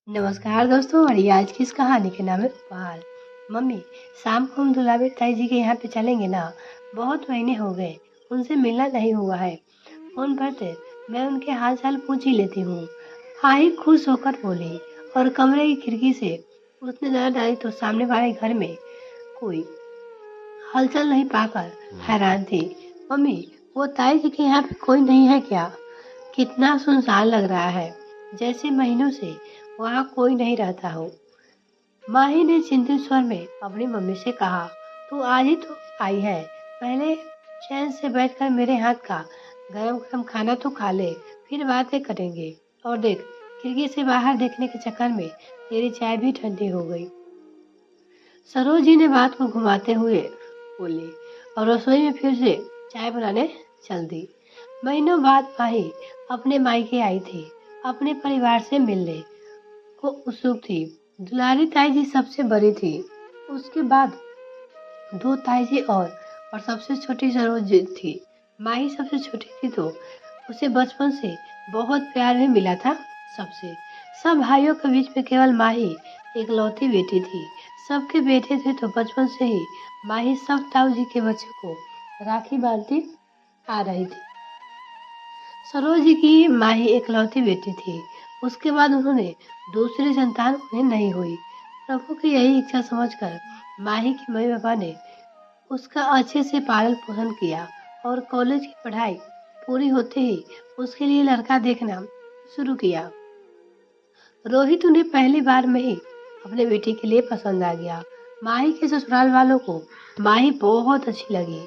नमस्कार दोस्तों। और ये आज की इस कहानी के नाम है उपहार। मम्मी, शाम को हम दुलारी ताई जी के यहाँ पे चलेंगे ना। बहुत महीने हो गए, उनसे मिलना नहीं हुआ है। फोन पर तो मैं उनके हाल चाल पूछ ही लेती हूँ। आई खुश होकर बोली और कमरे की खिड़की से उसने नजर डाली तो सामने वाले घर में कोई हलचल नहीं पाकर हैरान थी। मम्मी, वो ताई जी के यहाँ पे कोई नहीं है क्या? कितना सुनसान लग रहा है, जैसे महीनों से वहाँ कोई नहीं रहता हो। माही ने चिंतित स्वर में अपनी मम्मी से कहा, तू आज ही तो आई है, पहले चैन से बैठकर मेरे हाथ का गरम गरम खाना तो खा ले, फिर बातें करेंगे। और देख, खिड़की से बाहर देखने के चक्कर में तेरी चाय भी ठंडी हो गई। सरोज ने बात को घुमाते हुए बोली और रसोई में फिर से चाय बनाने चल दी। महीनों बाद माही अपने मायके आई थी, अपने परिवार से मिलने को उत्सुक थी। दुलारी ताई जी सबसे बड़ी थी, उसके बाद दो ताई जी और सबसे छोटी सरोज जी थी। माही सबसे छोटी थी तो उसे बचपन से बहुत प्यार भी मिला था सबसे। सब भाइयों के बीच में केवल माही इकलौती बेटी थी। सबके बेटे थे तो बचपन से ही माही सब ताऊ जी के बच्चों को राखी बांधती आ रही थी। सरोज जी की माही इकलौती बेटी थी। उसके बाद उन्होंने दूसरी संतान उन्हें नहीं हुई। प्रभु की यही इच्छा समझकर माही के मम्मी पापा ने उसका अच्छे से पालन पोषण किया और कॉलेज की पढ़ाई पूरी होते ही उसके लिए लड़का देखना शुरू किया। रोहित उन्हें पहली बार में ही अपने बेटे के लिए पसंद आ गया। माही के ससुराल वालों को माही बहुत अच्छी लगी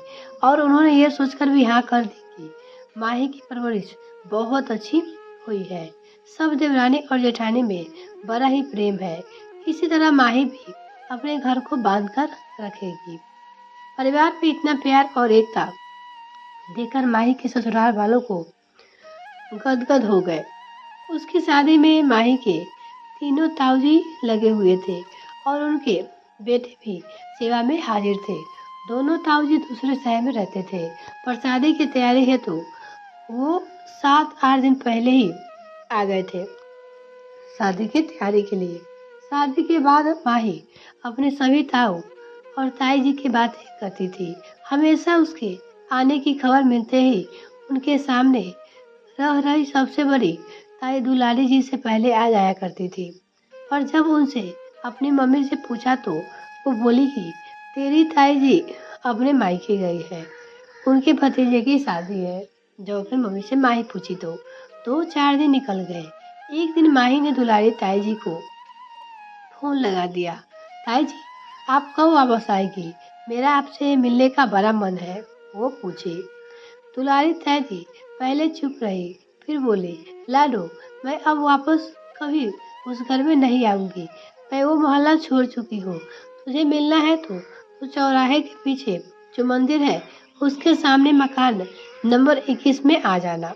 और उन्होंने ये सोचकर भी हाँ कर दी कि माही की परवरिश बहुत अच्छी हुई है। सब देवरानी और जेठानी में बड़ा ही प्रेम है। इसी तरह माही भी अपने घर को बांध कर रखेगी। परिवार में इतना प्यार और एकता देखकर माही के ससुराल वालों को गदगद हो गए। उसकी शादी में माही के तीनों ताऊजी लगे हुए थे और उनके बेटे भी सेवा में हाजिर थे। दोनों ताऊजी दूसरे शहर में रहते थे, पर शादी की तैयारी हेतु वो 7-8 दिन पहले ही आ गए थे शादी की तैयारी के लिए। शादी के बाद माही अपने सभी ताऊ और ताई जी की बातें करती थी। हमेशा उसके आने की खबर मिलते ही उनके सामने रह रही सबसे बड़ी ताई दुलारी जी से पहले आ जाया करती थी। पर जब उनसे अपनी मम्मी से पूछा तो वो बोली कि तेरी ताई जी अपने मायके गई है, उनके भतीजे की शादी है। जब अपनी मम्मी से माही पूछी तो 2-4 दिन निकल गए। एक दिन माही ने दुलारी ताई जी को फोन लगा दिया। ताई जी, आप कब वापस आएगी? मेरा आपसे मिलने का बड़ा मन है, वो पूछी। दुलारी ताई जी पहले चुप रही, फिर बोली, लाडो, मैं अब वापस कभी उस घर में नहीं आऊंगी। मैं वो मोहल्ला छोड़ चुकी हूँ। तुझे मिलना है तो चौराहे के पीछे जो मंदिर है उसके सामने मकान नंबर 21 में आ जाना।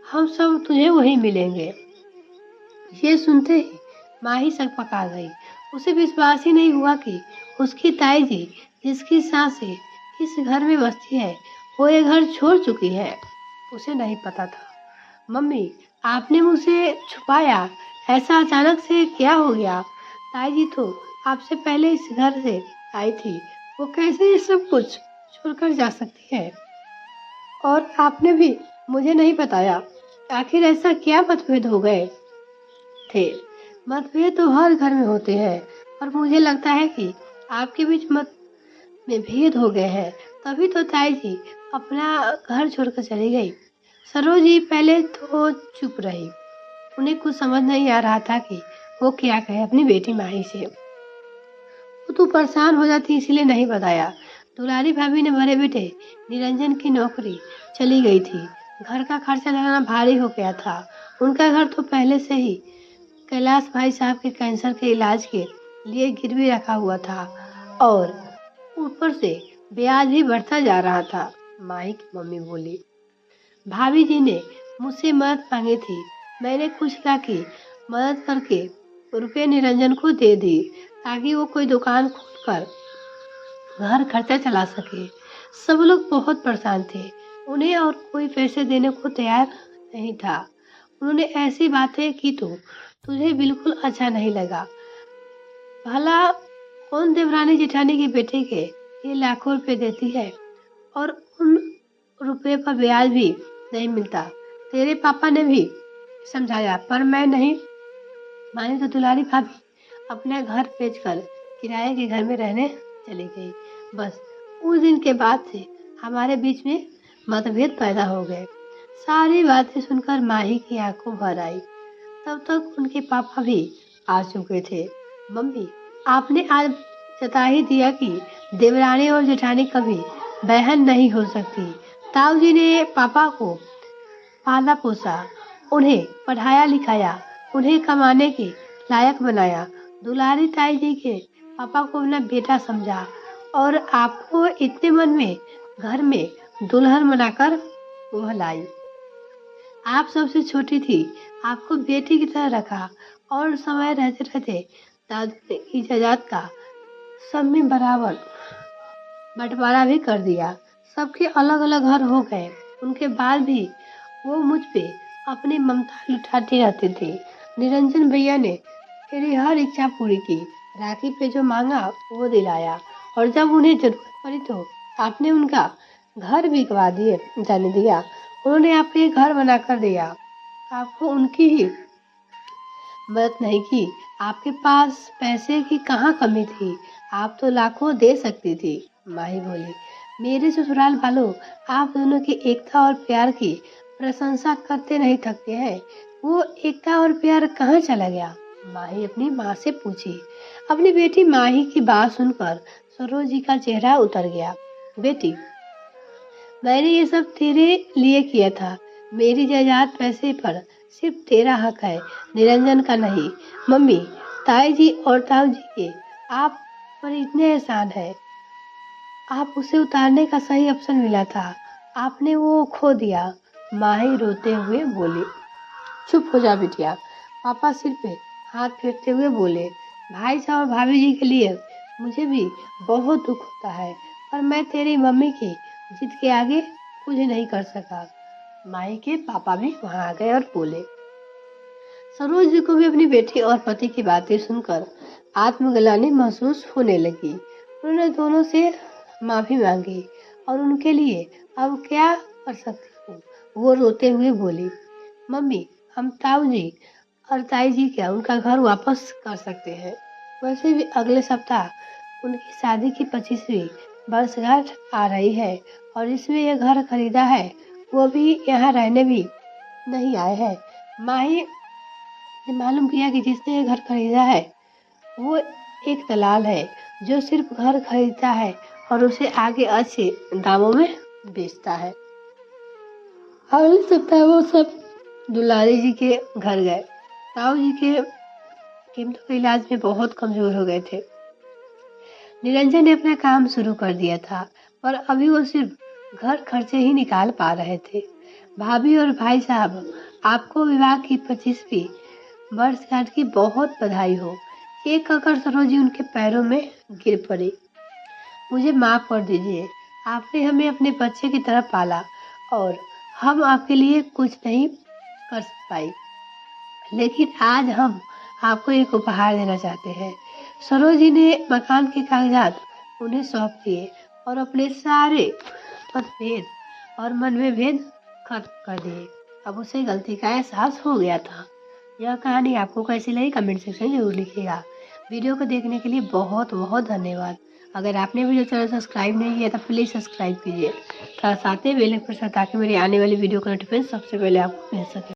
हम सब तुझे वहीं मिलेंगे। ये सुनते ही माही सकपका गई। उसे विश्वास ही नहीं हुआ कि उसकी ताई जी, जिसकी सासें इस घर में बसती है, वो ये घर छोड़ चुकी है। उसे नहीं पता था। मम्मी, आपने मुझसे छुपाया, ऐसा अचानक से क्या हो गया? ताई जी तो आपसे पहले इस घर से आई थी, वो कैसे ये सब कुछ छोड़कर जा सकती है? और आपने भी मुझे नहीं बताया। आखिर ऐसा क्या मतभेद हो गए थे? मतभेद तो हर घर में होते हैं, पर मुझे लगता है कि आपके बीच मत में भेद हो गए हैं, तभी तो ताई जी अपना घर छोड़कर चली गई। सरोज जी पहले तो चुप रही। उन्हें कुछ समझ नहीं आ रहा था कि वो क्या कहे अपनी बेटी माही से। वो तो परेशान हो जाती इसलिए नहीं बताया। दुलारी भाभी ने बड़े बेटे निरंजन की नौकरी चली गई थी। घर का खर्चा लगाना भारी हो गया था। उनका घर तो पहले से ही कैलाश भाई साहब के कैंसर के इलाज के लिए गिरवी रखा हुआ था और ऊपर से ब्याज भी बढ़ता जा रहा था। माही की मम्मी बोली, भाभी जी ने मुझसे मदद मांगी थी। मैंने कुछ लाखी मदद करके रुपये निरंजन को दे दी ताकि वो कोई दुकान खोलकर घर खर्चा चला सके। सब लोग बहुत परेशान थे। उन्हें और कोई पैसे देने को तैयार नहीं था। उन्होंने ऐसी बातें की तो तुझे बिल्कुल अच्छा नहीं लगा। भला कौन देवरानी जेठानी के बेटे के ये लाखों रुपए देती है और उन रुपए पर ब्याज भी नहीं मिलता। तेरे पापा ने भी समझाया पर मैं नहीं मानी तो दुलारी भाभी अपना घर बेचकर किराए के घर में रहने चली गई। बस उस दिन के बाद से हमारे बीच में मतभेद पैदा हो गए। सारी बातें सुनकर माही की आंखों भर आई। तब तक उनके पापा भी आ चुके थे। मम्मी, आपने आज जता ही दिया कि देवरानी और जेठानी कभी बहन नहीं हो सकती। ताऊ जी ने पापा को पाला पोसा, उन्हें पढ़ाया लिखाया, उन्हें कमाने के लायक बनाया। दुलारी ताई जी के पापा को अपना बेटा समझा और आपको इतने मन में घर में दुल्हन बनाकर वह लाई। आप सबसे छोटी थी, आपको बेटी की तरह रखा और समय रहते रहते दादू ने इजाजत का सब में बराबर बंटवारा भी कर दिया। सबके अलग अलग घर हो गए। उनके बाद भी वो मुझ पे अपनी ममता लुटाती रहती थी। निरंजन भैया ने मेरी हर इच्छा पूरी की। राखी पे जो मांगा वो दिलाया और जब उन्हें जरूरत पड़ी तो आपने उनका घर बिकवा दिए जाने दिया। उन्होंने आपको एक घर बनाकर दिया। आपको उनकी ही मदद नहीं की। आपके पास पैसे की कहाँ कमी थी, आप तो लाखों दे सकती थी। माही बोली, मेरे ससुराल वालों आप दोनों की एकता और प्यार की प्रशंसा करते नहीं थकते हैं। वो एकता और प्यार कहाँ चला गया? माही अपनी माँ से पूछी। अपनी बेटी माही की बात सुनकर सरोज जी का चेहरा उतर गया। बेटी, मैंने ये सब तेरे लिए किया था। मेरी जायदाद पैसे पर सिर्फ तेरा हक है, निरंजन का नहीं। मम्मी, ताई जी और ताऊ जी के आप पर इतने एहसान है। आप उसे उतारने का सही अवसर मिला था, आपने वो खो दिया। माही रोते हुए बोली। चुप हो जा बिटिया, पापा सिर पे हाथ फेरते हुए बोले। भाई साहब और भाभी जी के लिए मुझे भी बहुत दुख होता है, पर मैं तेरी मम्मी की जिद के आगे कुछ नहीं कर सका। माही के पापा भी वहां आ गए और बोले। सरोज जी को भी अपनी बेटी और पति की बातें सुनकर आत्मग्लानि महसूस होने लगी। उन्होंने दोनों से माफी मांगी और उनके लिए अब क्या कर सकती हूँ, वो रोते हुए बोली। मम्मी, हम ताऊ जी और ताई जी क्या उनका घर वापस कर सकते हैं। वैसे भी अगले सप्ताह उनकी शादी की 25वीं वर्षगांठ आ रही है और इसमें यह घर खरीदा है। वो भी यहाँ रहने भी नहीं आए हैं। माही ने मालूम किया कि जिसने ये घर खरीदा है वो एक दलाल है जो सिर्फ घर खरीदता है और उसे आगे अच्छे दामों में बेचता है। अगले सप्ताह वो सब दुलारी जी के घर गए। ताऊ जी के कीमतों के इलाज में बहुत कमजोर हो गए थे। निरंजन ने अपना काम शुरू कर दिया था, पर अभी वो सिर्फ घर खर्चे ही निकाल पा रहे थे। भाभी और भाई साहब, आपको विवाह की 25वीं वर्षगांठ की बहुत बधाई हो। एक कहकर सरोजी उनके पैरों में गिर पड़ी। मुझे माफ कर दीजिए, आपने हमें अपने बच्चे की तरह पाला और हम आपके लिए कुछ नहीं कर पाई, लेकिन आज हम आपको एक उपहार देना चाहते हैं। सरोजी ने मकान के कागजात उन्हें सौंप दिए और अपने सारे मतभेद और मनभेद खत्म कर दिए। अब उसे गलती का एहसास हो गया था। यह कहानी आपको कैसी लगी कमेंट सेक्शन में जरूर लिखिएगा। वीडियो को देखने के लिए बहुत बहुत धन्यवाद। अगर आपने वीडियो चैनल सब्सक्राइब नहीं किया तो प्लीज़ सब्सक्राइब कीजिए, साथ ही बेल आइकन पर ताकि मेरी आने वाली वीडियो का नोटिफिकेशन सबसे पहले आपको मिल सके।